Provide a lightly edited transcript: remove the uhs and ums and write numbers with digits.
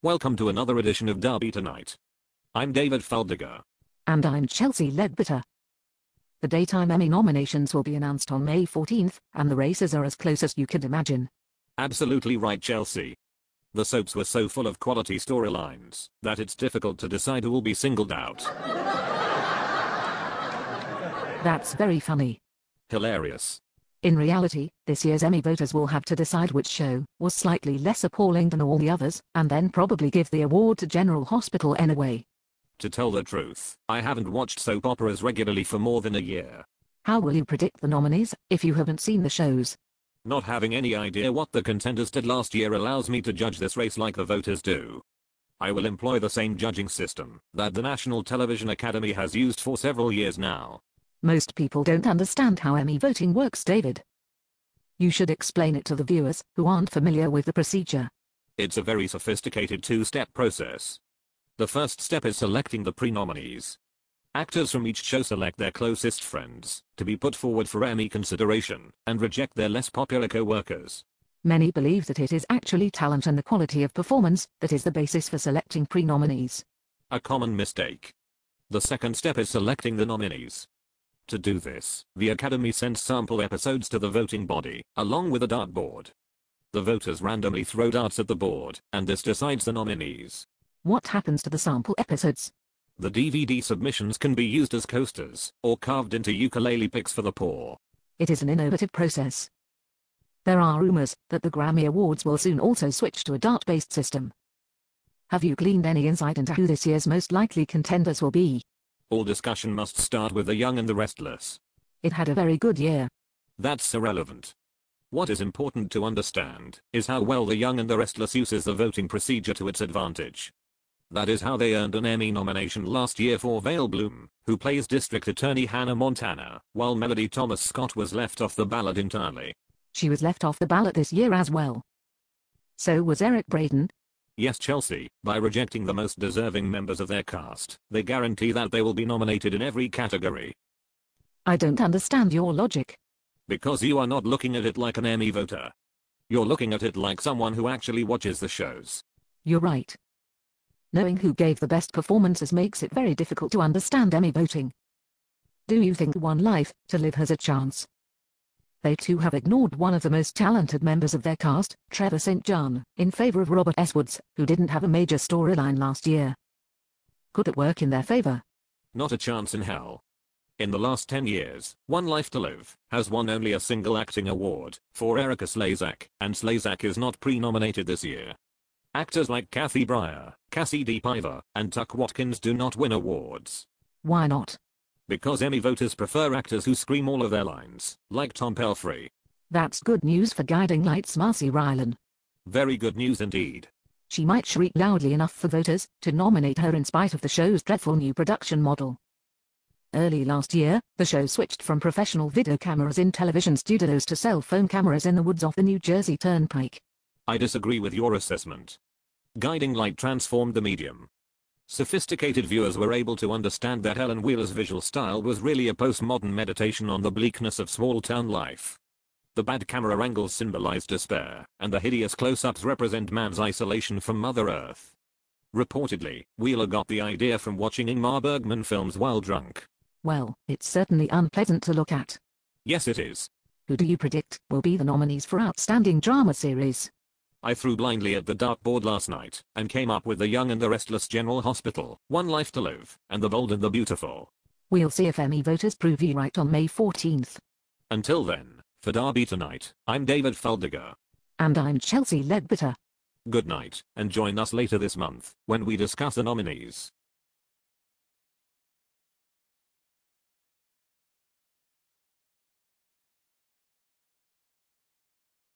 Welcome to another edition of Derby Tonight. I'm David Fuldigger. And I'm Chelsea Ledbetter. The Daytime Emmy nominations will be announced on May 14th, and the races are as close as you could imagine. Absolutely right, Chelsea. The soaps were so full of quality storylines that it's difficult to decide who will be singled out. That's very funny. Hilarious. In reality, this year's Emmy voters will have to decide which show was slightly less appalling than all the others, and then probably give the award to General Hospital anyway. To tell the truth, I haven't watched soap operas regularly for more than a year. How will you predict the nominees if you haven't seen the shows? Not having any idea what the contenders did last year allows me to judge this race like the voters do. I will employ the same judging system that the National Television Academy has used for several years now. Most people don't understand how Emmy voting works, David. You should explain it to the viewers who aren't familiar with the procedure. It's a very sophisticated two-step process. The first step is selecting the pre-nominees. Actors from each show select their closest friends to be put forward for Emmy consideration and reject their less popular co-workers. Many believe that it is actually talent and the quality of performance that is the basis for selecting pre-nominees. A common mistake. The second step is selecting the nominees. To do this, the Academy sends sample episodes to the voting body, along with a dartboard. The voters randomly throw darts at the board, and this decides the nominees. What happens to the sample episodes? The DVD submissions can be used as coasters, or carved into ukulele picks for the poor. It is an innovative process. There are rumors that the Grammy Awards will soon also switch to a dart-based system. Have you gleaned any insight into who this year's most likely contenders will be? All discussion must start with The Young and the Restless. It had a very good year. That's irrelevant. What is important to understand is how well The Young and the Restless uses the voting procedure to its advantage. That is how they earned an Emmy nomination last year for Vale Bloom, who plays District Attorney Hannah Montana, while Melody Thomas Scott was left off the ballot entirely. She was left off the ballot this year as well. So was Eric Braeden. Yes, Chelsea, by rejecting the most deserving members of their cast, they guarantee that they will be nominated in every category. I don't understand your logic. Because you are not looking at it like an Emmy voter. You're looking at it like someone who actually watches the shows. You're right. Knowing who gave the best performances makes it very difficult to understand Emmy voting. Do you think One Life to Live has a chance? They too have ignored one of the most talented members of their cast, Trevor St. John, in favor of Robert S. Woods, who didn't have a major storyline last year. Could it work in their favor? Not a chance in hell. In the last 10 years, One Life to Live has won only a single acting award, for Erica Slezak, and Slezak is not pre-nominated this year. Actors like Kathy Breyer, Cassie D. Piver, and Tuck Watkins do not win awards. Why not? Because Emmy voters prefer actors who scream all of their lines, like Tom Pelphrey. That's good news for Guiding Lights' Marcy Rylan. Very good news indeed. She might shriek loudly enough for voters to nominate her in spite of the show's dreadful new production model. Early last year, the show switched from professional video cameras in television studios to cell phone cameras in the woods off the New Jersey Turnpike. I disagree with your assessment. Guiding Light transformed the medium. Sophisticated viewers were able to understand that Helen Wheeler's visual style was really a postmodern meditation on the bleakness of small-town life. The bad camera angles symbolize despair, and the hideous close-ups represent man's isolation from Mother Earth. Reportedly, Wheeler got the idea from watching Ingmar Bergman films while drunk. Well, it's certainly unpleasant to look at. Yes, it is. Who do you predict will be the nominees for Outstanding Drama Series? I threw blindly at the dartboard last night, and came up with The Young and the Restless, General Hospital, One Life to Live, and The Bold and the Beautiful. We'll see if Emmy voters prove you right on May 14th. Until then, for Derby Tonight, I'm David Fuldigger. And I'm Chelsea Ledbetter. Good night, and join us later this month, when we discuss the nominees.